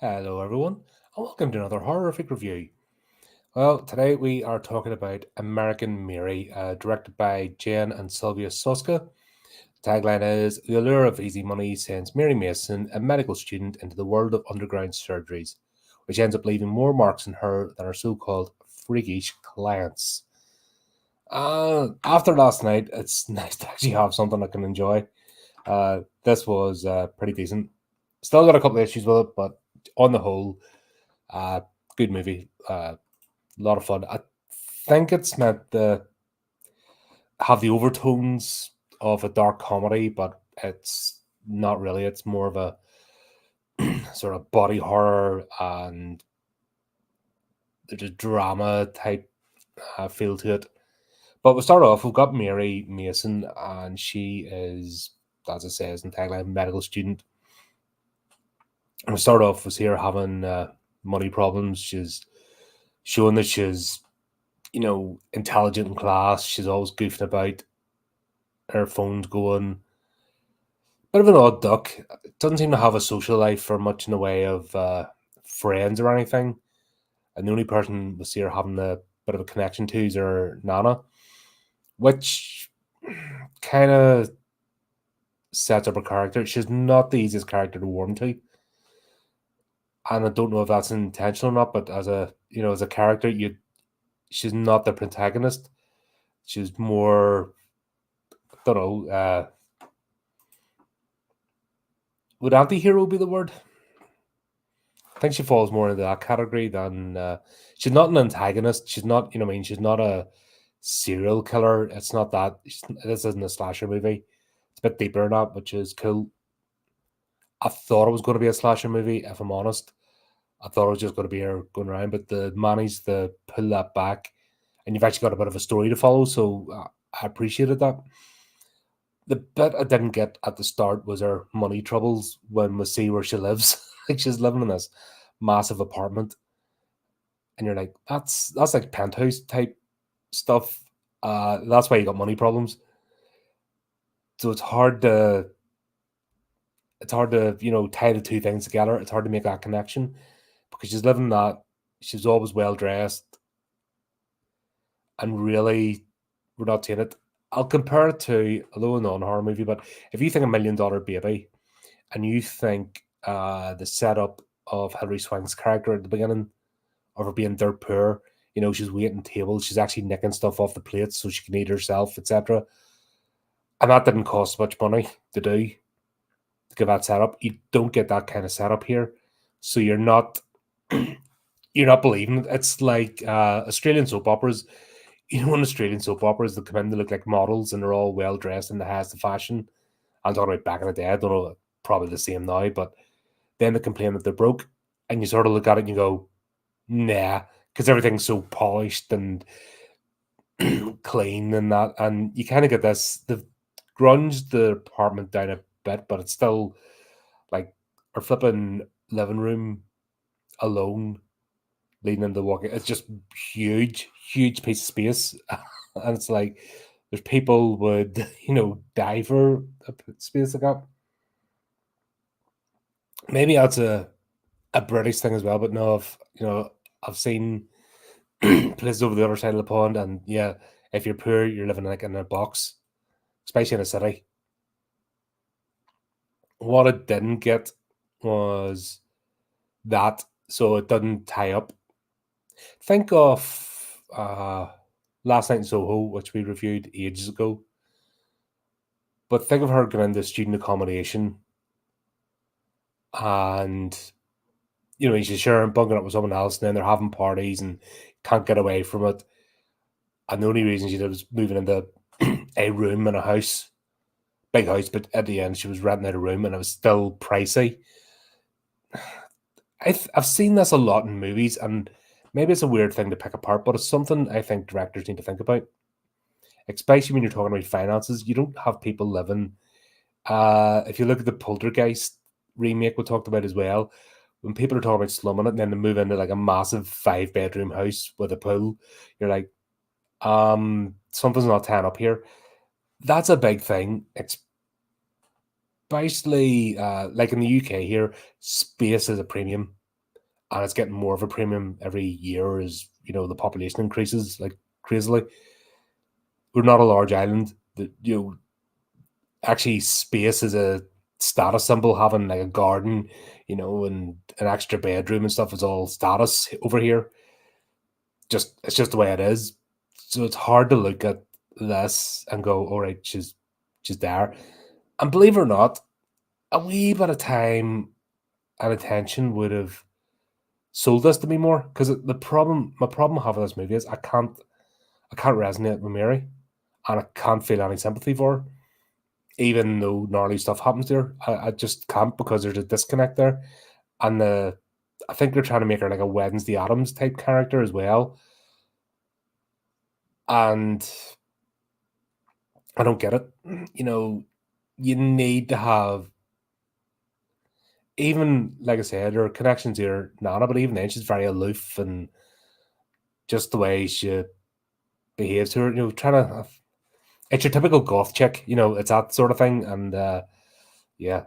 Hello, everyone, and welcome to another horrific review. Well, today we are talking about American Mary, directed by Jen and Sylvia Soska. The tagline is The allure of easy money sends Mary Mason, a medical student, into the world of underground surgeries, which ends up leaving more marks on her than her so called freakish clients. After last night, it's nice to actually have something I can enjoy. This was pretty decent. Still got a couple of issues with it, but on the whole, uh, good movie. A lot of fun. I think it's meant to have the overtones of a dark comedy, but it's not really. It's more of a sort of body horror and there's a drama type feel to it. But we start off, we've got Mary Mason, and she is, as it says in the tagline, medical student. And we start off with here having money problems. She's showing that she's, intelligent in class. She's always goofing about. Her phone's going. Bit of an odd duck. Doesn't seem to have a social life or much in the way of friends or anything. And the only person we see her having a bit of a connection to is her Nana, which kind of sets up her character. She's not the easiest character to warm to. And I don't know if that's intentional or not, but as a character, she's not the protagonist. She's more, I don't know, would anti-hero be the word? I think she falls more into that category than she's not an antagonist. She's not, you know, what I mean, she's not a serial killer. It's not that. This isn't a slasher movie. It's a bit deeper than that, which is cool. I thought it was going to be a slasher movie. If I'm honest, I thought it was just going to be her going around, but the managed to pull that back, and you've actually got a bit of a story to follow. So I appreciated that. The bit I didn't get at the start was her money troubles when we see where she lives. Like she's living in this massive apartment, and you're like, that's like penthouse type stuff. That's why you got money problems. So it's hard to tie the two things together. It's hard to make that connection because she's living that. She's always well dressed, and really, we're not seeing it. I'll compare it to a low non horror movie, but if you think $1 million baby, and you think the setup of Hilary Swank's character at the beginning of her being dirt poor, she's waiting tables, she's actually nicking stuff off the plates so she can eat herself, etc. And that didn't cost much money to do to give that setup. You don't get that kind of setup here, so you're not believing it. It's like Australian soap operas. In Australian soap operas, they come in, they look like models, and they're all well dressed in the highest of fashion. I'm talking about back in the day. I don't know, probably the same now, but then they complain that they're broke, and you sort of look at it and you go, nah, because everything's so polished and clean and that, and you kind of get this. They've grunged the apartment down a bit, but it's still like our flipping living room alone leading into the walking. It's just huge, huge piece of space, and it's like there's people would die for a space like that. Maybe that's a British thing as well, but no, I've seen places over the other side of the pond, and yeah, if you're poor, you're living like in a box, especially in a city. What it didn't get was that, so it didn't tie up. Think of Last Night in Soho, which we reviewed ages ago, but think of her going into student accommodation and she's sharing, bunking up with someone else, and then they're having parties and can't get away from it. And the only reason she did was moving into a room in a house, big house, but at the end she was renting out a room and it was still pricey. I've seen this a lot in movies, and maybe it's a weird thing to pick apart, but it's something I think directors need to think about, especially when you're talking about finances. You don't have people living. If you look at the Poltergeist remake we talked about as well, when people are talking about slumming it and then they move into like a massive 5 bedroom house with a pool, you're like, something's not tying up here. That's a big thing. It's basically like in the UK here, space is a premium. and it's getting more of a premium every year as the population increases like crazily. We're not a large island. That actually space is a status symbol. Having like a garden, and an extra bedroom and stuff is all status over here. It's just the way it is. So it's hard to look at this and go, all right, she's there. And believe it or not, a wee bit of time and attention would have sold this to me more. Because my problem I have with this movie is I can't resonate with Mary, and I can't feel any sympathy for her, even though gnarly stuff happens to her. I just can't, because there's a disconnect there, and I think they're trying to make her like a Wednesday Addams type character as well, and I don't get it. You need to have, even like I said, her connections here, Nana, but even then she's very aloof, and just the way she behaves to her, trying to. It's your typical goth chick, it's that sort of thing, and yeah.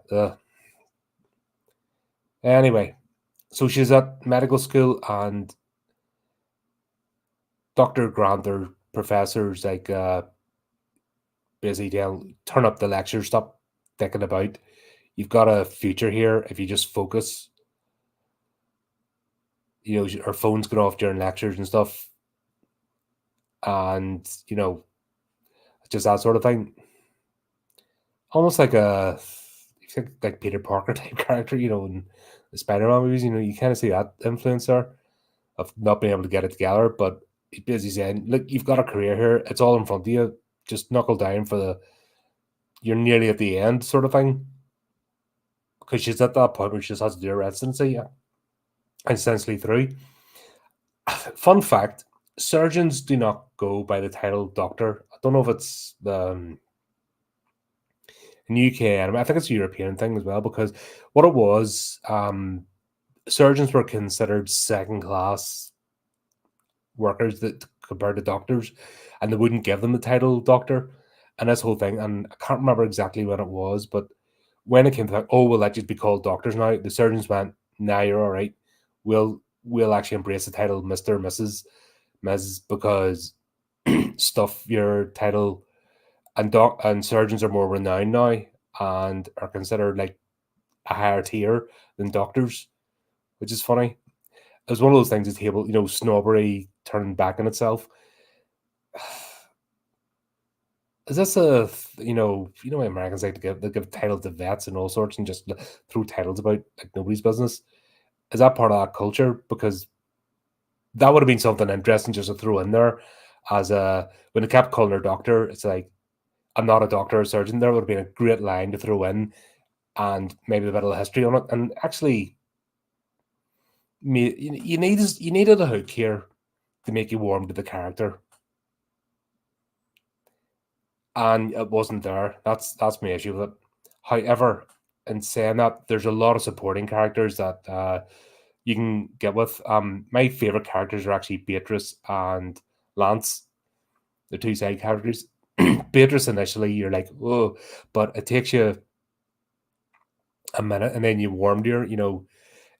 Anyway, so she's at medical school, and Dr. Grant, or professor's like busy turn up the lecture, stop thinking about. You've got a future here if you just focus. Her phone's going off during lectures and stuff, and just that sort of thing. Almost like like Peter Parker type character, in the Spider-Man movies. You kind of see that influence there of not being able to get it together. But he's busy saying, "Look, you've got a career here. It's all in front of you. Just knuckle down for you're nearly at the end," sort of thing. Because she's at that point where she just has to do a residency, and essentially through. Fun fact: surgeons do not go by the title doctor. I don't know if it's the in UK anime. I think it's a European thing as well, because what it was, surgeons were considered second class workers that compared to doctors, and they wouldn't give them the title doctor. And this whole thing, and I can't remember exactly when it was, but when it came to like, oh, we'll let you be called doctors now, the surgeons went, "Nah, you're all right. We'll actually embrace the title Mister, Mrs, Ms, because stuff your title, and surgeons are more renowned now and are considered like a higher tier than doctors," which is funny. It was one of those things at table, snobbery turning back on itself. Is this when Americans like to give titles to vets and all sorts, and just throw titles about like nobody's business? Is that part of that culture? Because that would have been something interesting just to throw in there as a when they kept calling her doctor. It's like, I'm not a doctor or surgeon. There would have been a great line to throw in, and maybe a bit of history on it. And actually, you needed a hook here to make you warm to the character, and it wasn't there. That's my issue with it. However, in saying that, there's a lot of supporting characters that you can get with. My favorite characters are actually Beatrice and Lance, the two side characters. Beatrice initially, you're like, oh, but it takes you a minute, and then you warm to her.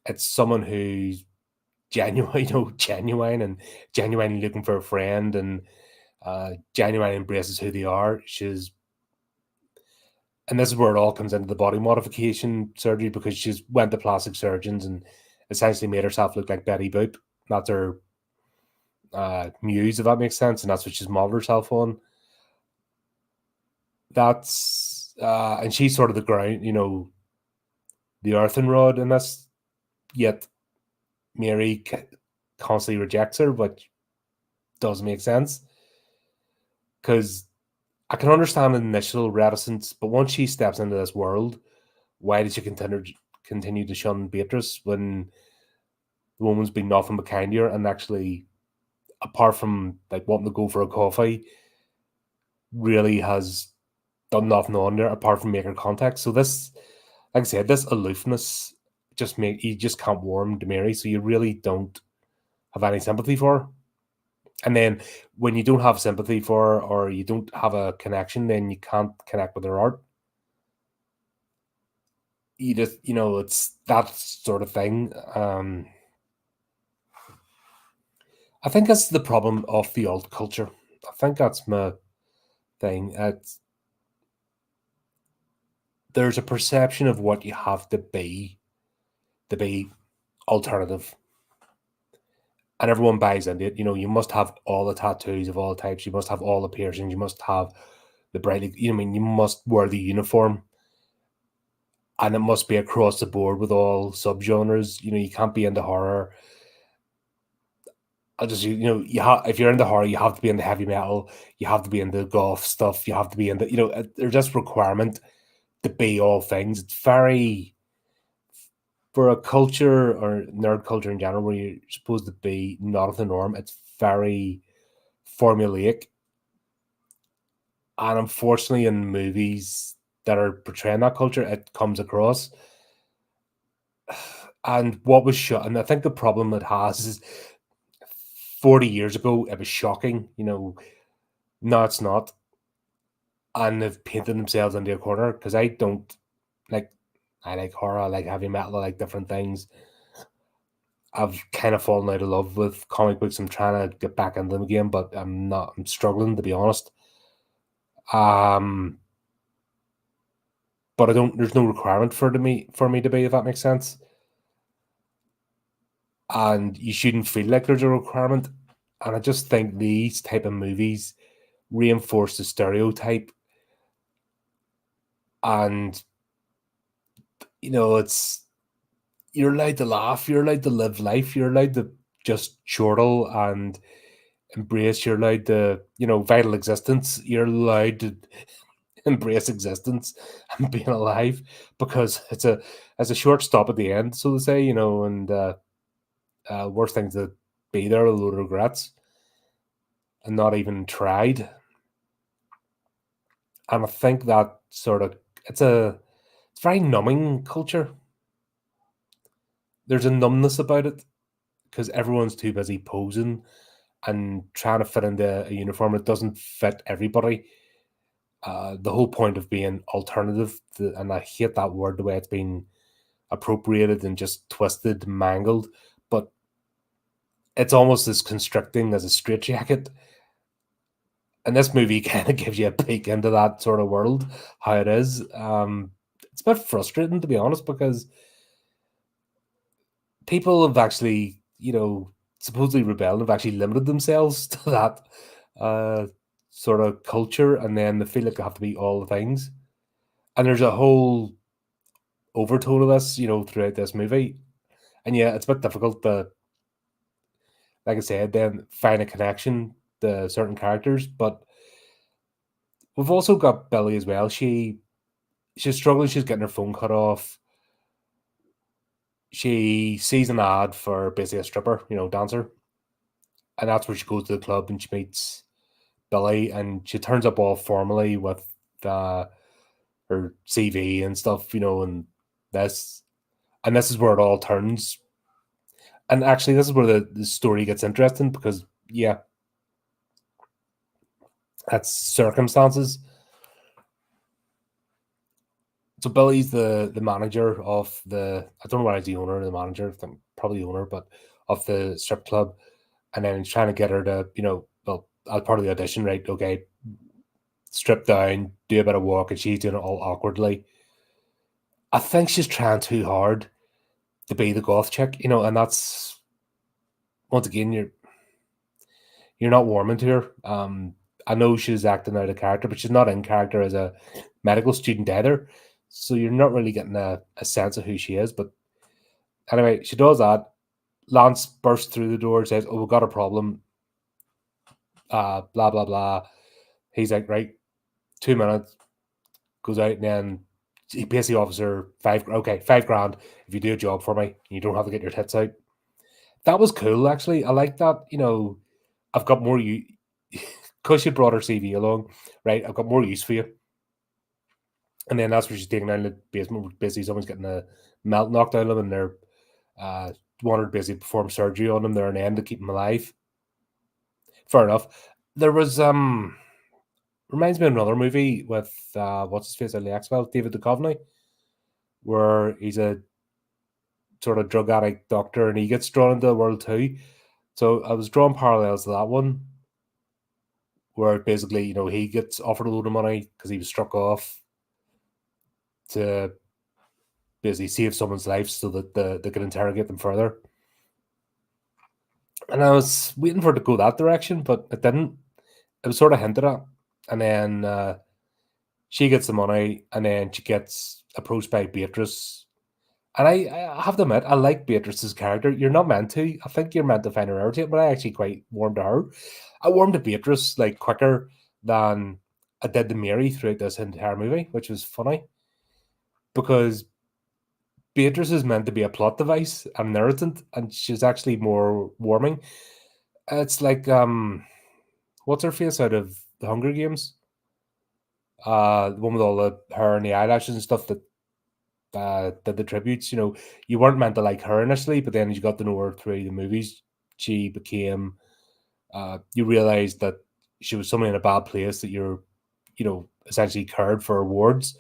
It's someone who's genuine, genuine, and genuinely looking for a friend, and genuinely embraces who they are. And this is where it all comes into the body modification surgery, because she's went to plastic surgeons and essentially made herself look like Betty Boop. That's her muse, if that makes sense, and that's what she's modeled herself on. That's and she's sort of the ground, the earthen rod in this. Yet Mary constantly rejects her, which doesn't make sense, because I can understand the initial reticence, but once she steps into this world, why did she continue to shun Beatrice when the woman's been nothing but kind to her, and actually, apart from like wanting to go for a coffee, really has done nothing on her apart from making contact. So this, like I said, this aloofness you just can't warm to Mary, so you really don't have any sympathy for her. And then when you don't have sympathy for her, or you don't have a connection, then you can't connect with her art. You just, it's that sort of thing. I think that's the problem of the alt culture. I think that's my thing. There's a perception of what you have to be alternative, and everyone buys into it. You must have all the tattoos of all types. You must have all the piercings. You must have the brightly. You must wear the uniform, and it must be across the board with all subgenres. You can't be into horror. I just if you're into horror, you have to be into heavy metal. You have to be into goth stuff. You have to be into there's just requirement to be all things. It's very for a culture or nerd culture in general where you're supposed to be not of the norm. It's very formulaic, and unfortunately, in movies that are portraying that culture, it comes across. And what was shot, and I think the problem it has is 40 years ago, it was shocking. Now it's not. And they've painted themselves into a corner because I don't like, I like horror, I like heavy metal, I like different things. I've kind of fallen out of love with comic books. I'm trying to get back into them again, but I'm not, I'm struggling to be honest. Um, but there's no requirement for me to be, if that makes sense. And you shouldn't feel like there's a requirement. And I just think these type of movies reinforce the stereotype. And it's you're allowed to laugh, you're allowed to live life, you're allowed to just chortle and embrace, you're allowed to, vital existence, you're allowed to embrace existence and being alive because it's a short stop at the end, so to say, and worst things to be there, a load of regrets and not even tried. And I think that sort of it's very numbing culture. There's a numbness about it because everyone's too busy posing and trying to fit into a uniform that doesn't fit everybody. The whole point of being alternative, and I hate that word, the way it's been appropriated and just twisted, mangled, but it's almost as constricting as a straitjacket. And this movie kind of gives you a peek into that sort of world, how it is. It's a bit frustrating, to be honest, because people have actually, supposedly rebelled, have actually limited themselves to that uh, sort of culture, and then they feel like they have to be all the things. And there's a whole overtone of this, throughout this movie. And yeah, it's a bit difficult to, like I said, then find a connection to certain characters. But we've also got Billy as well. She's struggling. She's getting her phone cut off. She sees an ad for basically a stripper, dancer, and that's where she goes to the club and she meets Billy, and she turns up all formally with uh, her CV and stuff, and this, and this is where it all turns. And actually, this is where the story gets interesting because, yeah, that's circumstances. So Billy's the manager of I don't know why he's the owner or the manager, I think probably the owner, but of the strip club. And then he's trying to get her to, well, as part of the audition, right? Okay, strip down, do a bit of walk, and she's doing it all awkwardly. I think she's trying too hard to be the goth chick, and that's once again you're not warming to her. I know she's acting out of character, but she's not in character as a medical student either. So you're not really getting a sense of who she is. But anyway, she does that. Lance bursts through the door and says, "Oh, we've got a problem." Blah blah blah. He's like, "Right, 2 minutes." Goes out and then he pays the officer £5 grand if you do a job for me. You don't have to get your tits out. That was cool, actually. I like that. I've got more you because you brought her CV along, right? I've got more use for you. And then that's where she's taking down the basement. Basically, someone's getting a melt knocked out of them, and they're wanted to basically perform surgery on them. They're an end to keep them alive. Fair enough. There was reminds me of another movie with what's his face out of the X-Files, David Duchovny, where he's a sort of drug addict doctor and he gets drawn into the world too. So I was drawing parallels to that one, where basically, he gets offered a load of money because he was struck off to basically save someone's life so that they can interrogate them further. And I was waiting for it to go that direction, but it didn't. It was sort of hinted at. And then she gets the money, and then she gets approached by Beatrice. And I have to admit, I like Beatrice's character. You're not meant to. I think you're meant to find her irritating, but I actually quite warmed to her. I warmed to Beatrice like quicker than I did to Mary throughout this entire movie, which was funny because Beatrice is meant to be a plot device and an irritant, and she's actually more warming. It's like what's her face out of the Hunger Games? The one with all the hair and the eyelashes and stuff that did the tributes. You weren't meant to like her initially, but then as you got to know her through the movies, she became. You realized that she was someone in a bad place that you're, essentially cared for rewards,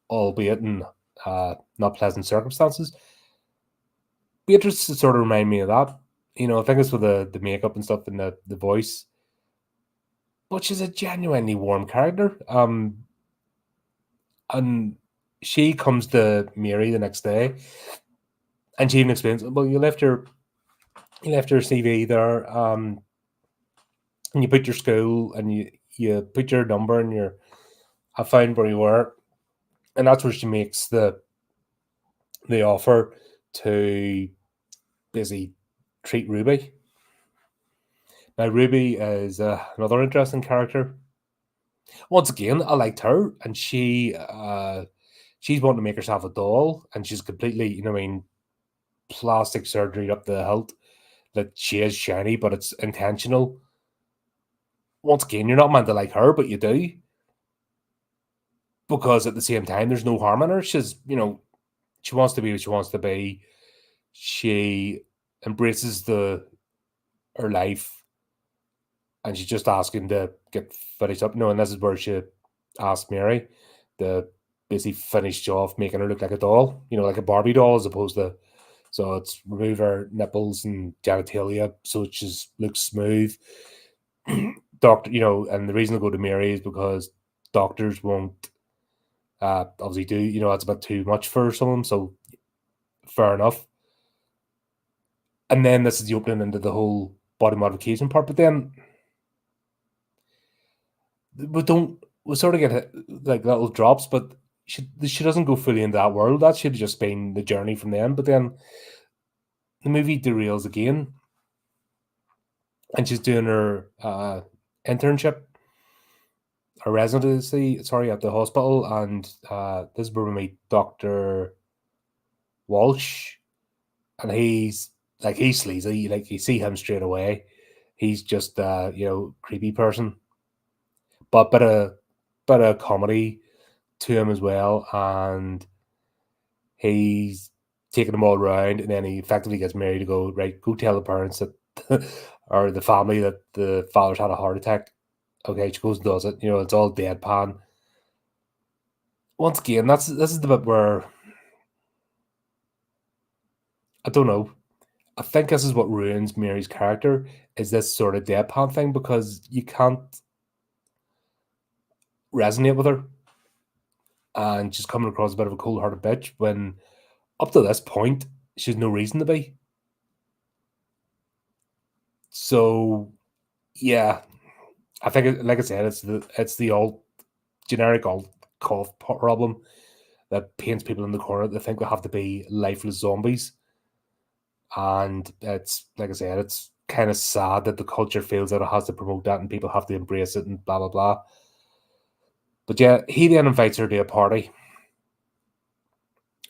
albeit in not pleasant circumstances. Beatrice sort of remind me of that. I think it's with the makeup and stuff and the voice. But she's a genuinely warm character. And she comes to Mary the next day, and she even explains, "Well, you left your CV there, and you put your school, and you put your number, and I found where you were," and that's where she makes the offer to basically treat Ruby. Now, Ruby is another interesting character. Once again, I liked her, and she's wanting to make herself a doll, and she's completely, plastic surgery up the hilt. That she is shiny, but it's intentional. Once again, you're not meant to like her, but you do, because at the same time, there's no harm in her. She's, she wants to be what she wants to be. She embraces her life, and she's just asking to get finished up. And this is where she asked Mary to basically finish off making her look like a doll, like a Barbie doll, as opposed to. So it's remove her nipples and genitalia so it just looks smooth. Doctor, and the reason I go to Mary is because doctors won't obviously do, that's a bit too much for some of them. So fair enough. And then this is the opening into the whole body modification part. But then we sort of get like little drops, but she doesn't go fully into that world. That should have just been the journey from them. But then the movie derails again, and she's doing her internship, her residency, at the hospital, and this is where we meet Dr. Walsh, and he's sleazy. Like, you see him straight away. He's just creepy person, but bit of comedy to him as well, and he's taking them all around, and then he effectively gets Mary to go tell the parents that or the family that the father's had a heart attack. Okay, she goes and does it. It's all deadpan. Once again, this is the bit where I don't know. I think this is what ruins Mary's character, is this sort of deadpan thing, because you can't resonate with her, and she's coming across a bit of a cold-hearted bitch when up to this point she's no reason to be. So yeah, I think, like I said, it's the old generic old cough problem that paints people in the corner. They think they have to be lifeless zombies, and it's, like I said, it's kind of sad that the culture feels that it has to promote that and people have to embrace it and blah blah blah. But yeah, he then invites her to a party,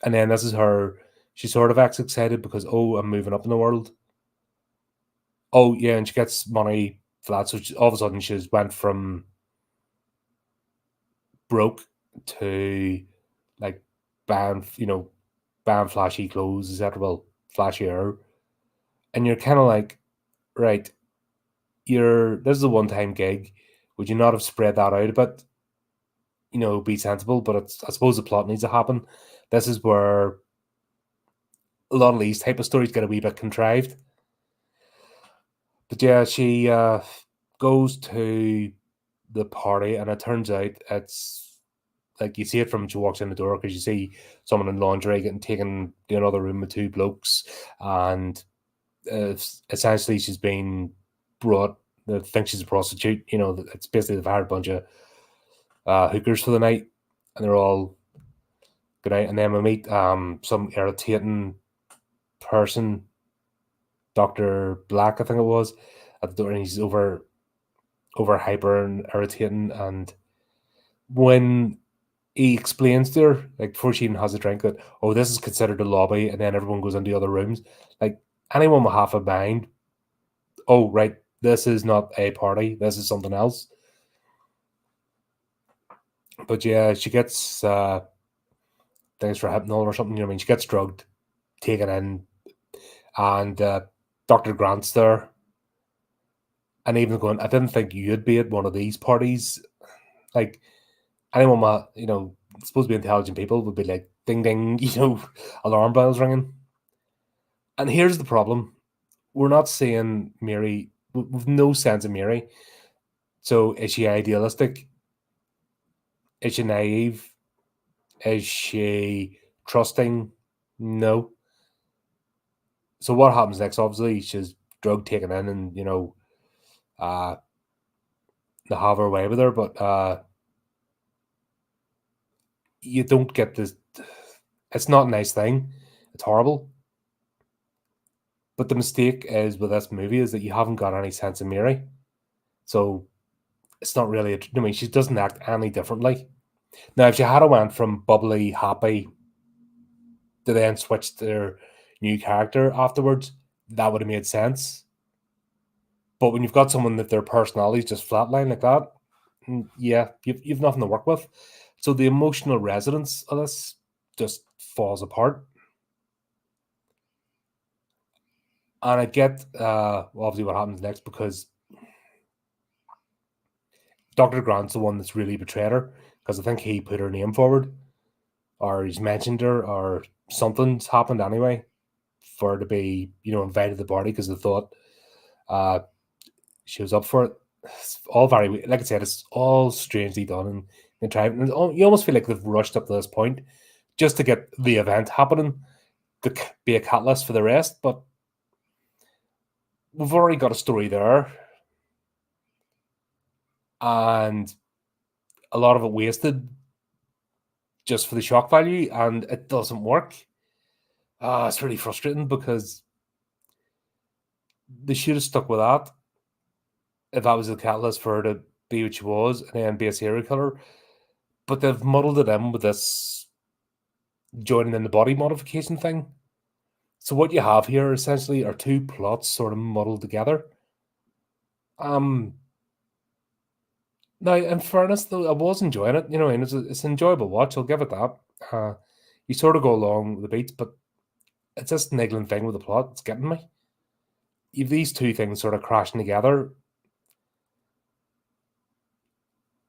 and then this is her. She sort of acts excited because, oh, I'm moving up in the world. Oh yeah, and she gets money for that. So all of a sudden, she's went from broke to like buying, buying flashy clothes, etc. Well, flashier, and you're kind of like, right, this is a one-time gig. Would you not have spread that out a bit? Be sensible. But I suppose the plot needs to happen. This is where a lot of these type of stories get a wee bit contrived. But yeah, she goes to the party, and it turns out it's like you see it from when she walks in the door because you see someone in lingerie getting taken to another room with two blokes, and essentially she's been brought. They think she's a prostitute. It's basically they've hired a bunch of hookers for the night, and they're all good night. And then we meet some irritating person, Dr. Black, I think it was, at the door, and he's over hyper and irritating. And when he explains to her, like before she even has a drink, that this is considered a lobby, and then everyone goes into other rooms. Like anyone with half a mind, oh right, this is not a party, this is something else. But yeah, she gets things for hypnol or something. I mean, she gets drugged, taken in, and Dr. Grant's there, and even going, I didn't think you'd be at one of these parties. Like anyone with, supposed to be intelligent people would be like, ding ding, alarm bells ringing. And here's the problem: we're not seeing Mary. We've no sense of Mary. So is she idealistic? Is she naive? Is she trusting? No. So what happens next? Obviously, she's drug taken in, and uh, they have her way with her. But you don't get this. It's not a nice thing. It's horrible. But the mistake is with this movie is that you haven't got any sense of Mary. So it's not really. I mean, she doesn't act any differently. Now, if she had went from bubbly, happy to then switch to their new character afterwards, that would have made sense. But when you've got someone that their personality is just flatline like that, yeah, you've nothing to work with. So the emotional resonance of this just falls apart. And I get obviously what happens next, because Dr. Grant's the one that's really betrayed her, because I think he put her name forward, or he's mentioned her, or something's happened anyway for her to be, invited to the party because they thought she was up for it. It's all very, like I said, it's all strangely done and trying. You almost feel like they've rushed up to this point just to get the event happening to be a catalyst for the rest. But we've already got a story there, and a lot of it wasted just for the shock value, and it doesn't work. It's really frustrating because they should have stuck with that if that was the catalyst for her to be what she was and then be a serial killer. But they've muddled it in with this joining in the body modification thing. So what you have here essentially are two plots sort of muddled together. Now, in fairness, though, I was enjoying it. And it's an enjoyable watch. I'll give it that. You sort of go along with the beats, but it's this niggling thing with the plot. It's getting me. You've these two things sort of crashing together,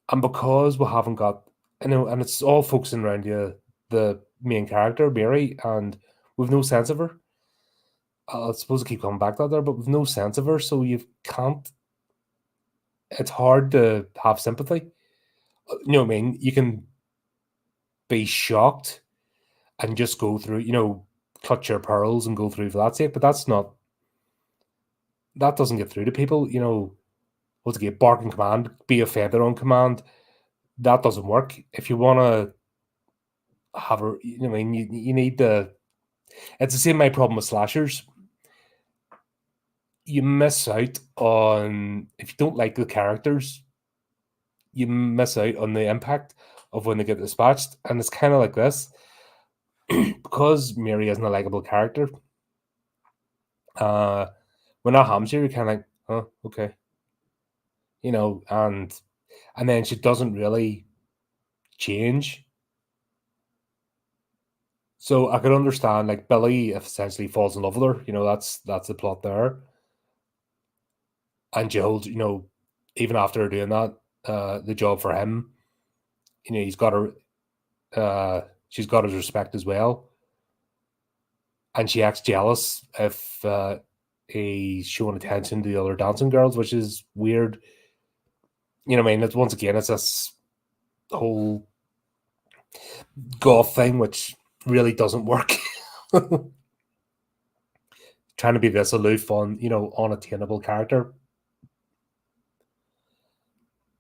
and because we haven't got, and it's all focusing around the main character, Mary, and we've no sense of her. I suppose I keep coming back to that there, but we've no sense of her, so you can't. It's hard to have sympathy. You know what I mean? You can be shocked and just go through, clutch your pearls and go through for that sake, but that doesn't get through to people. What's it get? Bark on command, be offended on command. That doesn't work. If you want to have a, I mean, you need the. It's the same my problem with slashers. You miss out on, if you don't like the characters, you miss out on the impact of when they get dispatched, and it's kind of like this because Mary isn't a likable character. When that happens, you're kind of like, oh, okay, and then she doesn't really change. So I could understand like Billy essentially falls in love with her. That's the plot there, and she holds, even after doing that, the job for him. He's got her. She's got his respect as well, and she acts jealous if he's showing attention to the other dancing girls, which is weird. You know what I mean? It's once again, it's this whole goth thing, which really doesn't work. Trying to be this aloof, unattainable character.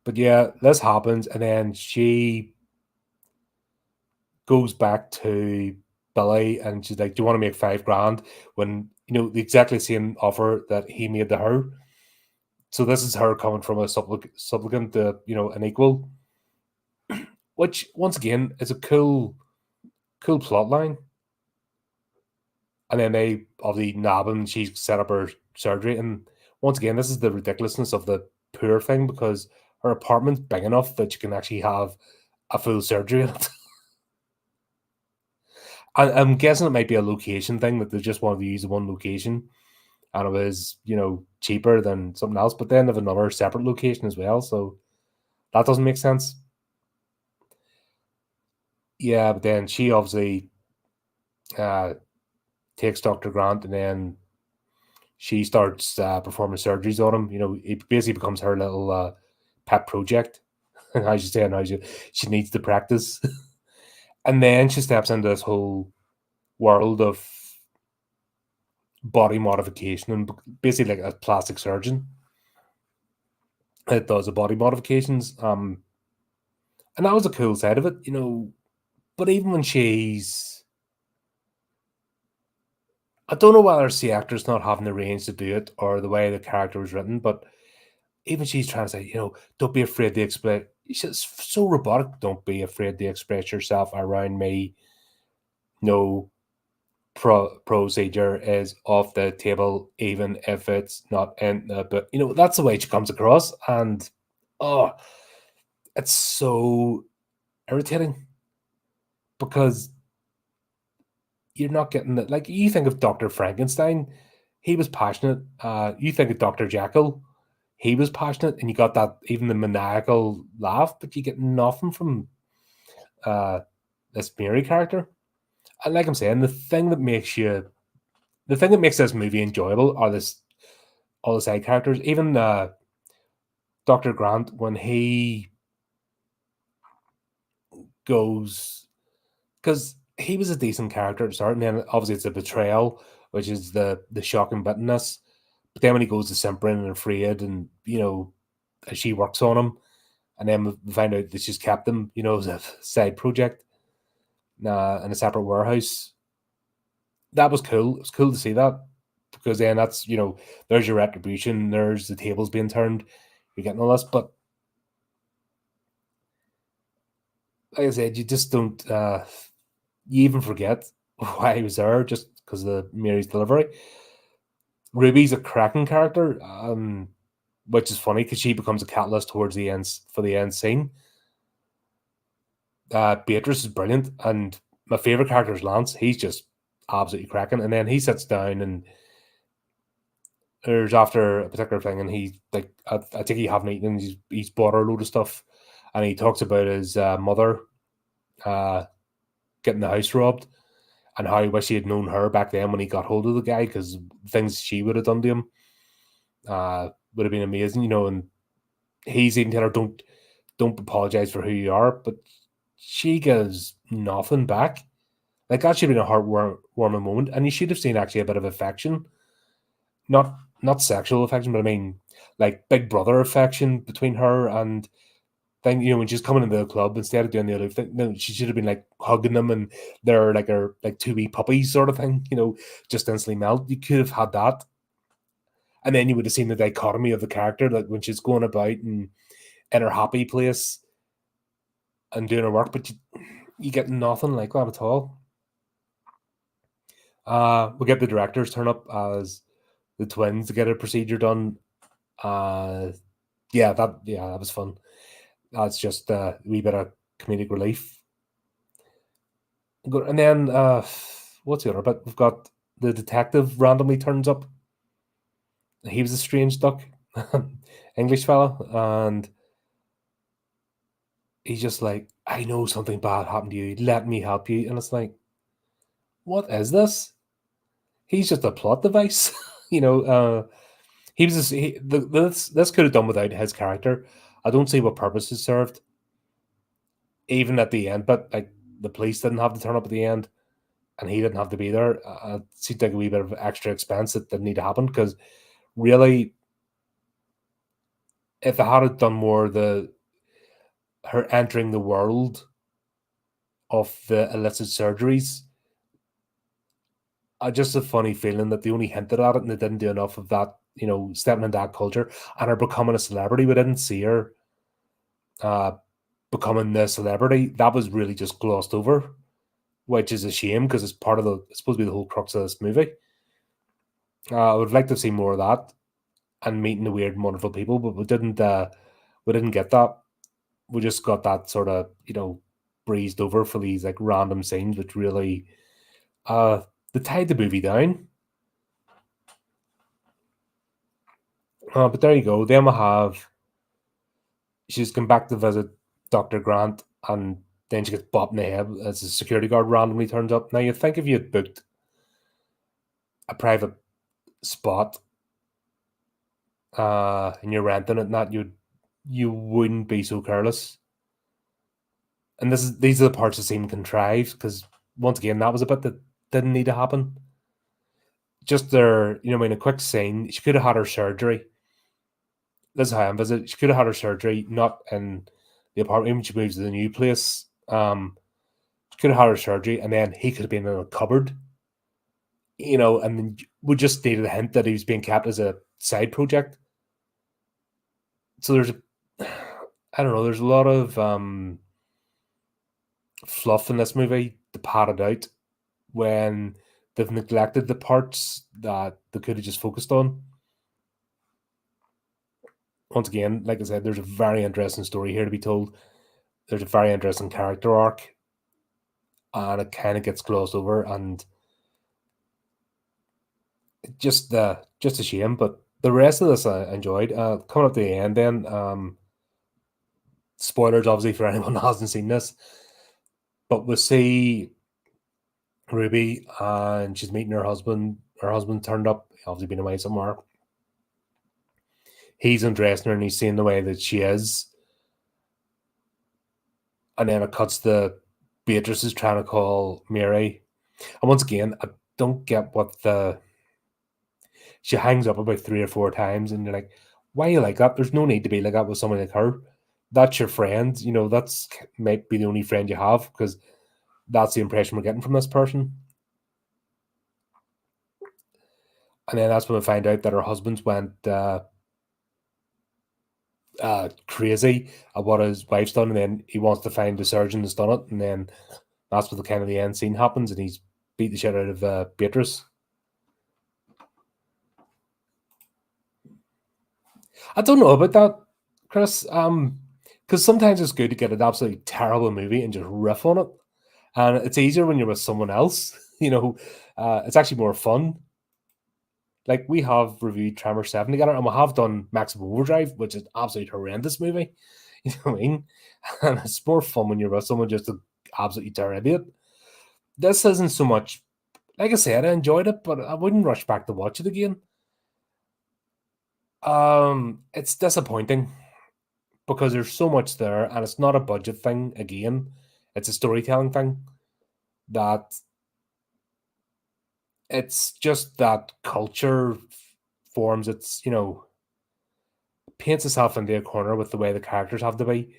But yeah, this happens, and then she goes back to Billy, and she's like, "Do you want to make $5,000?" When the exactly same offer that he made to her. So this is her coming from a supplicant to an equal, which once again is a cool plot line. And then they obviously nab him. She set up her surgery, and once again, this is the ridiculousness of the poor thing, because her apartment's big enough that you can actually have a full surgery in it. I'm guessing it might be a location thing, that they just wanted to use the one location, and it was cheaper than something else. But then they have another separate location as well, so that doesn't make sense. Yeah, but then she obviously takes Dr. Grant, and then she starts performing surgeries on him. It basically becomes her little pet project. How she saying how she needs to practice, and then she steps into this whole world of body modification, and basically like a plastic surgeon that does the body modifications. And that was a cool side of it, But even when I don't know whether it's the actor's not having the range to do it or the way the character was written, but even she's trying to say, don't be afraid to express. She's so robotic. Don't be afraid to express yourself around me. No procedure is off the table, even if it's not in the. But that's the way she comes across, and oh, it's so irritating because you're not getting it. Like, you think of Dr. Frankenstein, he was passionate. You think of Dr. Jekyll, he was passionate, and you got that, even the maniacal laugh, but you get nothing from this Mary character. And like I'm saying, the thing that makes this movie enjoyable are all the side characters. Even Dr. Grant, when he goes, because he was a decent character at the start, and then obviously it's a betrayal, which is the shocking bitterness. But then when he goes to simpering and afraid, and as she works on him, and then we find out that she's kept him, as a side project in a separate warehouse. That was cool. It was cool to see that, because then that's there's your retribution. There's the tables being turned. You're getting all this, but like I said, you just don't. You even forget why he was there just because of Mary's delivery. Ruby's a cracking character, which is funny because she becomes a catalyst towards the end for the end scene. Beatrice is brilliant, and my favorite character is Lance. He's just absolutely cracking. And then he sits down, and there's after a particular thing, and he's like, I think he haven't eaten. He's bought her a load of stuff, and he talks about his mother getting the house robbed, and how he wish he had known her back then when he got hold of the guy, because things she would have done to him would have been amazing, And he's even telling her, don't apologize for who you are, but she gives nothing back. Like, that should have been a heartwarming moment, and you should have seen actually a bit of affection, not sexual affection, but I mean, like, big brother affection between her and thing. When she's coming into the club, instead of doing the other thing, no, she should have been like hugging them, and they're like her like two wee puppies sort of thing. Just instantly melt. You could have had that, and then you would have seen the dichotomy of the character, like when she's going about and in her happy place and doing her work, but you get nothing like that at all. We get the directors turn up as the twins to get a procedure done. That was fun. That's just a wee bit of comedic relief. And then what's the other bit? We've got the detective randomly turns up. He was a strange duck, English fella, and he's just like, I know something bad happened to you. Let me help you. And it's like, what is this? He's just a plot device. You know, he was this could have done without his character. I don't see what purpose it served, even at the end. But like the police didn't have to turn up at the end, and he didn't have to be there. It seemed like a wee bit of extra expense that didn't need to happen because really, if they had done more the her entering the world of the illicit surgeries, I just a funny feeling that they only hinted at it and they didn't do enough of that. Stepping into that culture and her becoming a celebrity. We didn't see her uh, becoming the celebrity. That was really just glossed over, which is a shame because it's supposed to be the whole crux of this movie. I would like to see more of that and meeting the weird, and wonderful people, but we didn't. We didn't get that. We just got that sort of breezed over for these like random scenes, which really they tied the movie down. But there you go. Then we have she's come back to visit Dr. Grant, and then she gets bopped in the head as a security guard randomly turns up. Now, you think if you had booked a private spot and you're renting it, and that you wouldn't be so careless. And these are the parts that seem contrived because once again, that was a bit that didn't need to happen. Just there, a quick scene. She could have had her surgery. This is how I envisage it. She could have had her surgery not in the apartment when she moves to the new place. She could have had her surgery, and then he could have been in a cupboard, and then we just needed a hint that he was being kept as a side project. So I don't know, there's a lot of fluff in this movie to pad it out when they've neglected the parts that they could have just focused on. Once again, like I said, there's a very interesting story here to be told. There's a very interesting character arc, and it kind of gets glossed over, and just a shame. But the rest of this I enjoyed. Coming up to the end, then spoilers obviously for anyone who hasn't seen this, but we see Ruby and she's meeting her husband. Her husband turned up, obviously been away somewhere. He's undressing her and he's seeing the way that she is, and then it cuts the Beatrice is trying to call Mary, and once again I don't get what the she hangs up about 3 or 4 times, and you're like, why are you like that? There's no need to be like that with someone like her. That's your friend. That's might be the only friend you have because that's the impression we're getting from this person. And then that's when we find out that her husband's went crazy at what his wife's done, and then he wants to find the surgeon that's done it, and then that's what the kind of the end scene happens, and he's beat the shit out of Beatrice. I don't know about that, Chris. Because sometimes it's good to get an absolutely terrible movie and just riff on it, and it's easier when you're with someone else. It's actually more fun. Like we have reviewed Tremor 7 together, and we have done Maximum Overdrive, which is absolutely horrendous movie. You know what I mean? And it's more fun when you're with someone just to absolutely tear into it. This isn't so much. Like I said, I enjoyed it, but I wouldn't rush back to watch it again. It's disappointing because there's so much there, and it's not a budget thing. Again, it's a storytelling thing. That it's just that culture forms its paints itself into a corner with the way the characters have to be,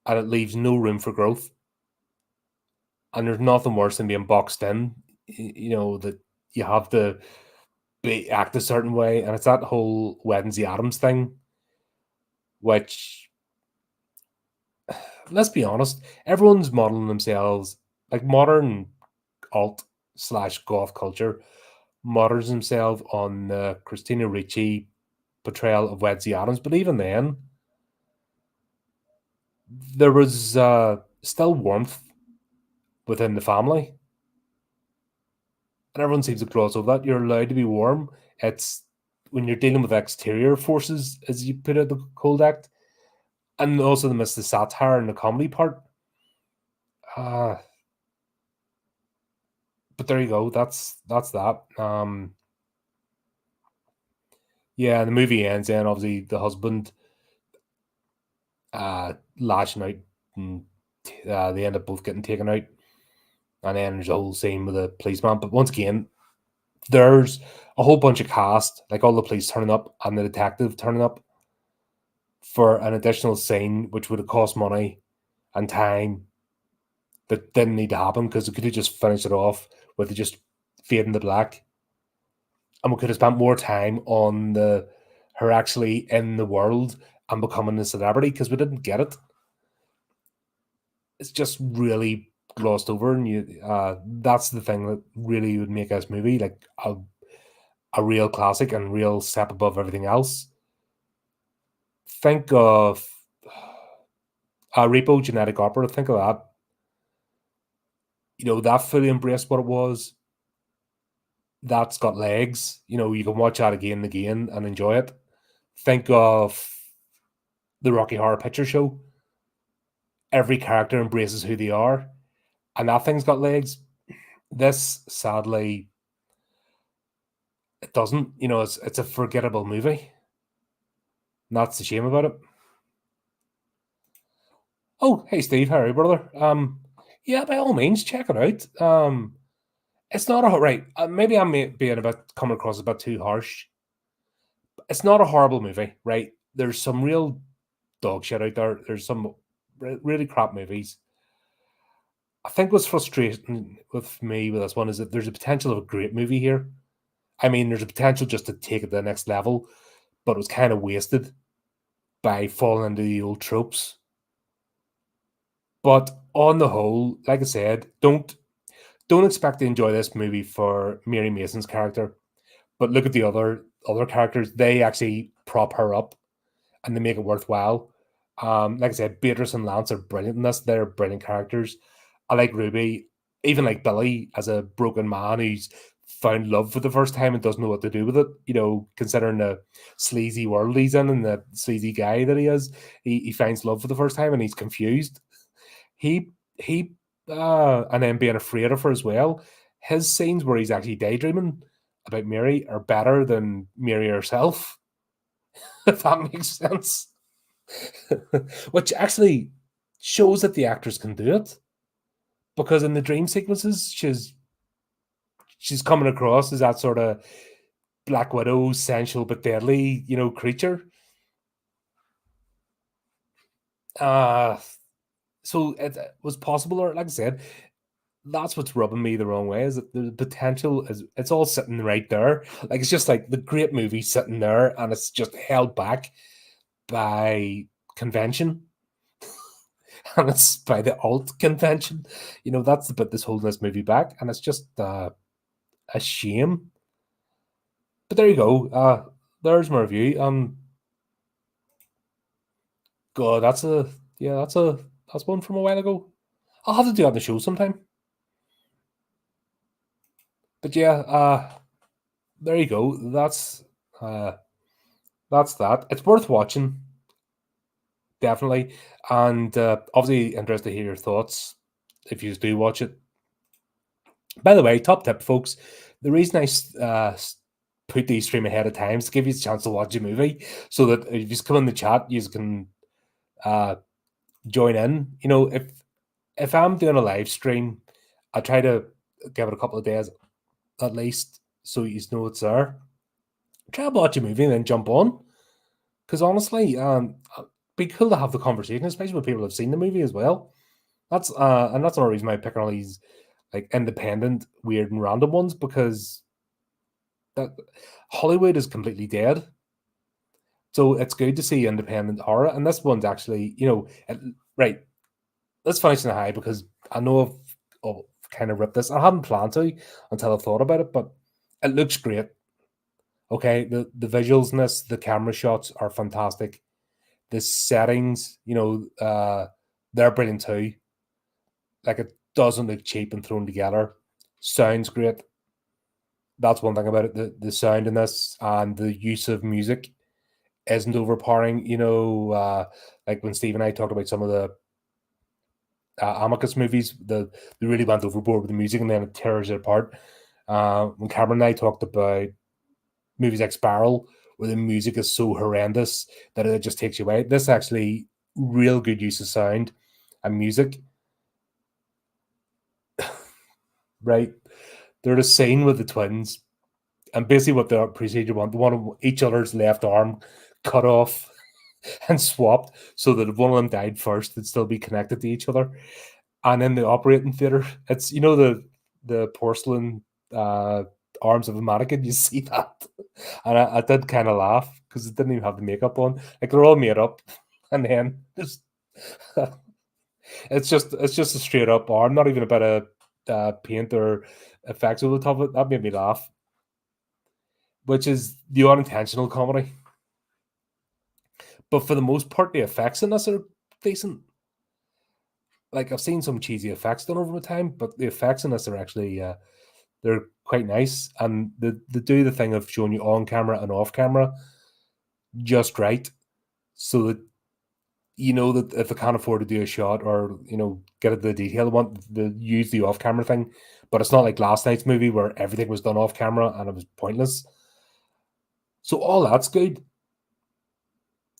and it leaves no room for growth. And there's nothing worse than being boxed in. That you have to act a certain way, and it's that whole Wednesday Adams thing, which let's be honest, everyone's modeling themselves like modern alt/goth culture models himself on the Christina Ricci portrayal of Wednesday Adams, but even then, there was still warmth within the family, and everyone seems to gloss over that. You're allowed to be warm. It's when you're dealing with exterior forces, as you put it, the cold act, and also the miss the satire and the comedy part. Uh, but there you go. That's that. Yeah, the movie ends, and obviously the husband lashing out, and they end up both getting taken out. And then there's a whole scene with the policeman. But once again, there's a whole bunch of cast, like all the police turning up and the detective turning up for an additional scene, which would have cost money and time that didn't need to happen because it could have just finished it off with it just fading to black. And we could have spent more time on the her actually in the world and becoming a celebrity because we didn't get it. It's just really glossed over, and that's the thing that really would make this movie like a real classic and real step above everything else. Think of Repo Genetic Opera. Think of that. That fully embraced what it was. That's got legs. You can watch that again and again and enjoy it. Think of the Rocky Horror Picture Show. Every character embraces who they are, and that thing's got legs. This, sadly, it doesn't. It's a forgettable movie. And that's the shame about it. Oh, hey Steve, how are you, brother? Yeah, by all means, check it out. It's not a right. Maybe I'm being a bit coming across a bit too harsh. It's not a horrible movie, right? There's some real dog shit out there. There's some really crap movies. I think what's frustrating with me with this one is that there's a potential of a great movie here. I mean, there's a potential just to take it to the next level, but it was kind of wasted by falling into the old tropes. But on the whole, like I said, don't expect to enjoy this movie for Mary Mason's character, but look at the other characters. They actually prop her up and they make it worthwhile. Like I said, Beatrice and Lance are brilliant in this. They're brilliant characters. I like Ruby, even like Billy as a broken man who's found love for the first time and doesn't know what to do with it. Considering the sleazy world he's in and the sleazy guy that he is, he finds love for the first time and he's confused. He and then being afraid of her as well. His scenes where he's actually daydreaming about Mary are better than Mary herself, if that makes sense. Which actually shows that the actors can do it. Because in the dream sequences, she's coming across as that sort of Black Widow, sensual but deadly, creature. Uh so it was possible, or like I said, that's what's rubbing me the wrong way is that the potential is it's all sitting right there. Like it's just like the great movie sitting there and it's just held back by convention. And it's by the alt convention. That's the bit that's holding this movie back, and it's just a shame. But there you go. There's my review. God, that's one from a while ago. I'll have to do that on the show sometime. But yeah, there you go. That's that. It's worth watching, definitely. And obviously interested to hear your thoughts if you do watch it. By the way, top tip, folks. The reason I put these stream ahead of time is to give you a chance to watch a movie, so that if you just come in the chat, you can uh, join in. If I'm doing a live stream, I try to give it a couple of days at least, so you know it's there. Try to watch a movie and then jump on, because honestly, it'd be cool to have the conversation, especially with people who've seen the movie as well. That's another reason I pick on all these like independent, weird, and random ones, because that Hollywood is completely dead. So it's good to see independent horror, and this one's actually, right. Let's finish in a high because I know I've kind of ripped this. I hadn't planned to until I thought about it, but it looks great. Okay, the visuals in this, the camera shots are fantastic. The settings, they're brilliant too. Like it doesn't look cheap and thrown together. Sounds great. That's one thing about it. The sound in this and the use of music isn't overpowering. Like when Steve and I talked about some of the Amicus movies, they really went overboard with the music and then it tears it apart. When Cameron and I talked about movies like Spiral, where the music is so horrendous that it just takes you away. This actually real good use of sound and music. Right, they're a scene with the twins, and basically what the procedure want, they want each other's left arm cut off and swapped so that if one of them died first, they'd still be connected to each other. And in the operating theater, it's the porcelain uh, arms of a mannequin. You see that, and I did kind of laugh because it didn't even have the makeup on. Like they're all made up, and then just it's just a straight up arm, not even a bit of paint or effects over the top of it. That made me laugh, which is the unintentional comedy. But for the most part, the effects in this are decent. Like I've seen some cheesy effects done over time, but the effects in this are actually they're quite nice, and they do the thing of showing you on camera and off camera just right, so that you know that if they can't afford to do a shot or get the detail they want, they use the off camera thing. But it's not like last night's movie where everything was done off camera and it was pointless. So all that's good.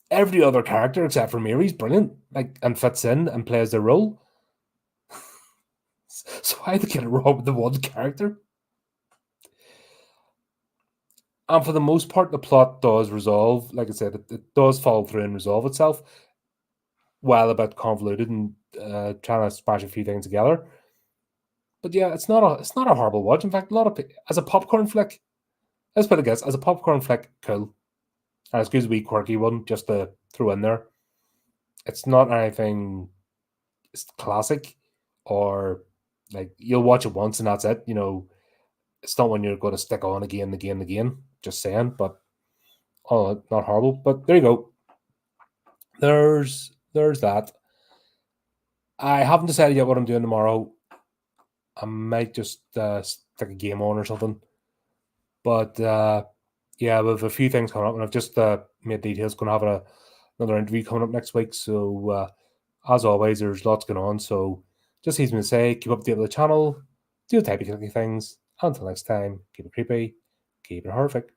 Every other character except for Mary's brilliant, like, and fits in and plays their role. So why they get it wrong with the one character? And for the most part, the plot does resolve. Like I said, it does follow through and resolve itself, while a bit convoluted and trying to smash a few things together. But yeah, it's not a horrible watch. In fact, a lot of as a popcorn flick, let's put it guess, as a popcorn flick, cool. And it's good, a wee quirky one just to throw in there. It's not anything classic, or like you'll watch it once and that's it. It's not one you're going to stick on again and again and again. Just saying, but not horrible. But there you go. There's that. I haven't decided yet what I'm doing tomorrow. I might just stick a game on or something. But yeah, we have a few things coming up, and I've just made details. Going to have another interview coming up next week. So as always, there's lots going on. So just easy to say, keep up to date with the channel, do the type of things. Until next time, keep it creepy, keep it horrific.